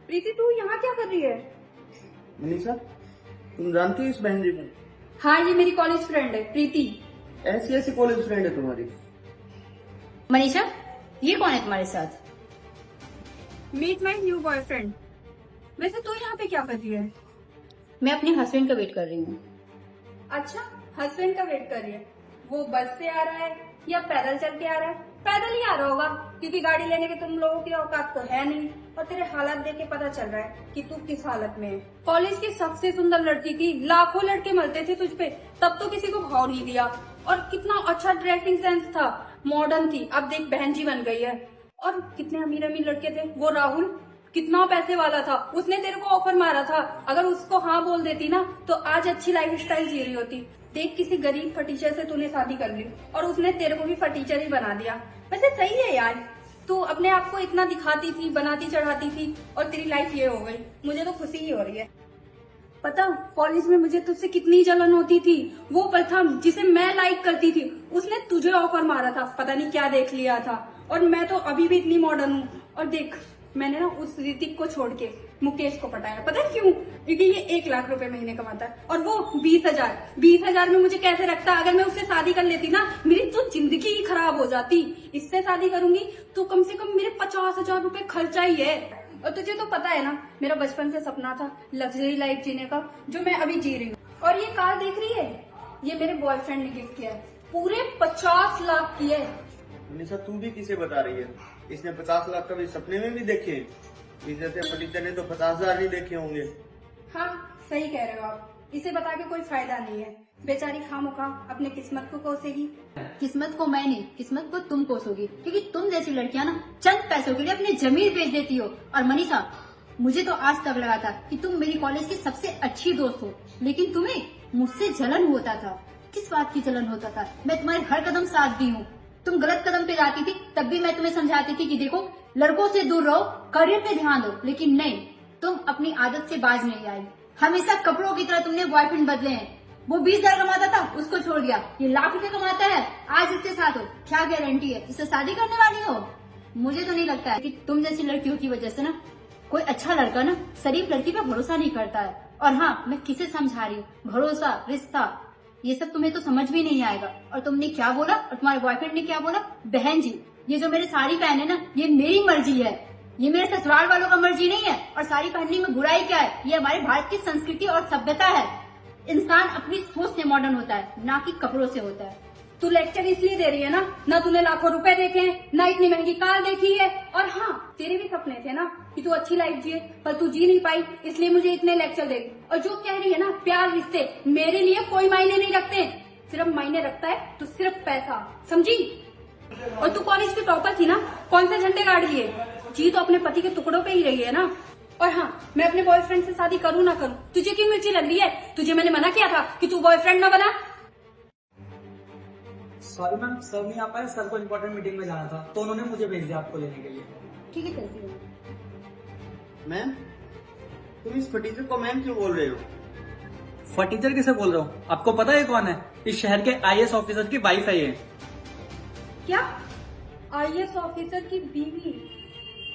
प्रीति तू यहाँ क्या कर रही है? मनीषा, तुम जानती हो इस बहन जी को? हाँ, ये मेरी कॉलेज फ्रेंड है प्रीति। ऐसी ऐसी कॉलेज फ्रेंड है तुम्हारी? मनीषा, ये कौन है तुम्हारे साथ? Meet my new boyfriend. वैसे तू यहाँ पे क्या कर रही है? मैं अपने हस्बैंड का वेट कर रही हूँ। अच्छा, हस्बैंड का वेट कर रही है। वो बस से आ रहा है या पैदल चल के आ रहा है? पैदल ही आ रहा होगा, क्योंकि गाड़ी लेने के तुम लोगों की औकात तो है नहीं। और तेरे हालात देख के पता चल रहा है कि तू किस हालत में है। कॉलेज की सबसे सुंदर लड़की थी, लाखों लड़के मिलते थे तुझ पे, तब तो किसी को भाव नहीं दिया। और कितना अच्छा ड्रेसिंग सेंस था, मॉडर्न थी। अब देख बहन जी बन गई है। और कितने अमीर अमीर लड़के थे। वो राहुल कितना पैसे वाला था, उसने तेरे को ऑफर मारा था। अगर उसको हाँ बोल देती ना तो आज अच्छी लाइफ स्टाइल जी रही होती। देख, किसी गरीब फटीचर से तूने शादी कर ली और उसने तेरे को भी फटीचर ही बना दिया। वैसे सही है यार, तू अपने आप को इतना दिखाती थी, बनाती चढ़ाती थी, और तेरी लाइफ ये हो गई। मुझे तो खुशी ही हो रही है। पता, कॉलेज में मुझे तुझसे कितनी जलन होती थी। वो प्रथम जिसे मैं लाइक करती थी, उसने तुझे ऑफर मारा था, पता नहीं क्या देख लिया था। और मैं तो अभी भी इतनी मॉडर्न हूँ। और देख, मैंने ना उस ऋतिक को छोड़ के मुकेश को पटाया। पता है क्यों? क्योंकि ये 1 लाख रुपए महीने कमाता है और वो 20,000। 20,000 में मुझे कैसे रखता? अगर मैं उससे शादी कर लेती ना, मेरी तो जिंदगी ही खराब हो जाती। इससे शादी करूंगी तो कम से कम मेरे 50,000 रुपए खर्चा ही है। और तुझे तो पता है ना, मेरा बचपन से सपना था लग्जरी लाइफ जीने का, जो मैं अभी जी रही हूँ। और ये कार देख रही है, ये मेरे बॉयफ्रेंड ने गिफ्ट किया है। पूरे 50 लाख की है। मनीषा, तू भी किसे बता रही है? इसने 50 लाख कभी सपने में भी देखे? इज्जत फटीचर ने तो 50,000 ही देखे होंगे। हाँ, सही कह रहे हो आप। इसे बता के कोई फायदा नहीं है। बेचारी खामोखा अपने किस्मत को कोसेगी। किस्मत को मैं नहीं, किस्मत को तुम कोसोगी, क्योंकि तुम जैसी लड़कियां ना चंद पैसों के लिए अपनी जमीन बेच देती हो। और मनीषा, मुझे तो आज तक लगा था कि तुम मेरी कॉलेज की सबसे अच्छी दोस्त हो, लेकिन तुम्हें मुझसे जलन होता था। किस बात की जलन होता था? मैं तुम्हारे हर कदम साथ दी हूँ। तुम गलत कदम पे जाती थी, तब भी मैं तुम्हें समझाती थी कि देखो, लड़कों से दूर रहो, करियर पे ध्यान दो। लेकिन नहीं, तुम अपनी आदत से बाज नहीं आई। हमेशा कपड़ों की तरह तुमने बॉयफ्रेंड बदले हैं। वो 20,000 कमाता था, उसको छोड़ दिया। ये लाख रुपए कमाता है, आज इसके साथ हो। क्या गारंटी है इससे शादी करने वाली हो? मुझे तो नहीं लगता है कि तुम जैसी लड़कियों की वजह से ना कोई अच्छा लड़का ना शरीफ लड़की पे भरोसा नहीं करता है। और हाँ, मैं किसे समझा रही हूँ? भरोसा, रिश्ता, ये सब तुम्हें तो समझ भी नहीं आएगा। और तुमने क्या बोला और तुम्हारे बॉयफ्रेंड ने क्या बोला? बहन जी, ये जो मेरे साड़ी पहने ना, ये मेरी मर्जी है, ये मेरे ससुराल वालों का मर्जी नहीं है। और साड़ी पहनने में बुराई क्या है? ये हमारे भारत की संस्कृति और सभ्यता है। इंसान अपनी सोच से मॉडर्न होता है, ना कि कपड़ों से होता है। तू लेक्चर इसलिए दे रही है ना तूने लाखों रुपए देखे हैं, ना इतनी महंगी कार देखी है। और हाँ, तेरे भी सपने थे ना कि तू अच्छी लाइफ जिए, पर तू जी नहीं पाई, इसलिए मुझे इतने लेक्चर दे। और जो कह रही है ना, प्यार रिश्ते मेरे लिए कोई मायने नहीं रखते। सिर्फ मायने रखता है तो सिर्फ पैसा, समझी? और तू कॉलेज की टॉपर थी ना, कौन से झंडे गाड़ लिए? जी तो अपने पति के टुकड़ों पे ही रही है ना। और हाँ, मैं अपने बॉयफ्रेंड से शादी करूँ ना करूँ, तुझे क्यों मिर्ची लग रही है? तुझे मैंने मना किया था कि तू बॉयफ्रेंड ना बना। सॉरी मैम, सर नहीं आ पाए। सर को इम्पोर्टेंट मीटिंग में जाना था, तो उन्होंने मुझे भेज दिया आपको लेने के लिए। ठीक है, चलती हूँ। मैम, तुम इस फटीचर को मैम क्यों बोल रहे हो? फटीचर किसे बोल रहा हूँ? आपको पता है कौन है? इस शहर के IAS ऑफिसर की वाइफ है ये। क्या? IAS ऑफिसर की बीवी?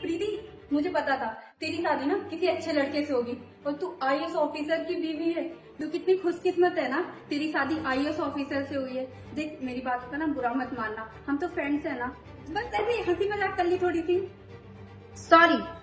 प्रीति, मुझे पता था तेरी शादी ना किसी अच्छे लड़के से होगी, और तू IAS ऑफिसर की बीवी है। तू कितनी खुशकिस्मत है ना, तेरी शादी IAS ऑफिसर से हुई है। देख, मेरी बात का ना बुरा मत मानना, हम तो फ्रेंड्स है ना, बस ऐसे हंसी मजाक कर ली थोड़ी सी।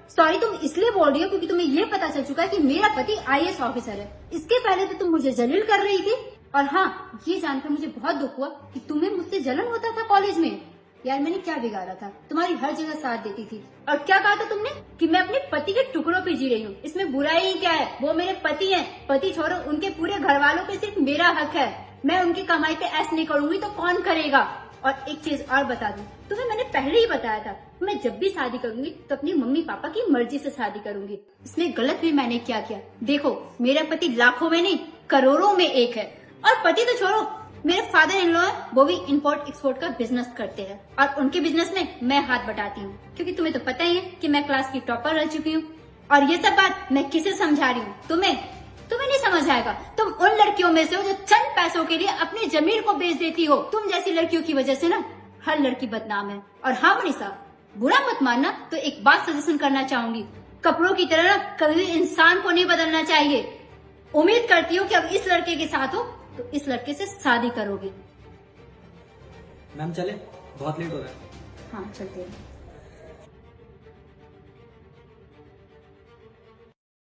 सॉरी तुम इसलिए बोल रही हो क्योंकि तुम्हें ये पता चल चुका है कि मेरा पति IAS ऑफिसर है। इसके पहले तो तुम मुझे जलील कर रही थी। और हाँ, ये जानकर मुझे बहुत दुख हुआ कि तुम्हें मुझसे जलन होता था कॉलेज में। यार, मैंने क्या बिगाड़ा था? तुम्हारी हर जगह साथ देती थी। और क्या कहा था तुमने? कि मैं अपने पति के टुकड़ों पे जी रही हूँ। इसमें बुराई क्या है? वो मेरे पति हैं। पति छोड़ो, उनके पूरे घर वालों पे सिर्फ मेरा हक है। मैं उनकी कमाई पे ऐश नहीं करूंगी तो कौन करेगा? और एक चीज और बता दूं, तुम्हें मैंने पहले ही बताया था, मैं जब भी शादी करूंगी तो अपनी मम्मी पापा की मर्जी से शादी करूंगी। इसमें गलत भी मैंने क्या किया? देखो, मेरा पति लाखों में नहीं, करोड़ों में एक है। और पति तो छोड़ो, मेरे फादर इन लॉ है, वो भी इंपोर्ट एक्सपोर्ट का बिजनेस करते हैं। और उनके बिजनेस में मैं हाथ बटाती हूँ, क्योंकि तुम्हें तो पता ही है कि मैं क्लास की टॉपर रह चुकी हूँ। और ये सब बात मैं किसे समझा रही हूँ? तुम्हें नहीं समझ आएगा। तुम उन लड़कियों में से हो जो चंद पैसों के लिए अपनी जमीन को बेच देती हो। तुम जैसी लड़कियों की वजह से ना हर लड़की बदनाम है। और हाँ मनीषा, बुरा मत मानना, तो एक बात सजेशन करना चाहूंगी, कपड़ों की तरह ना कभी भी इंसान को नहीं बदलना चाहिए। उम्मीद करती हूँ कि अब इस लड़के के साथ हो तो इस लड़के से शादी करोगे। मैम चले, बहुत लेट हो रहा है। हाँ चलते हैं।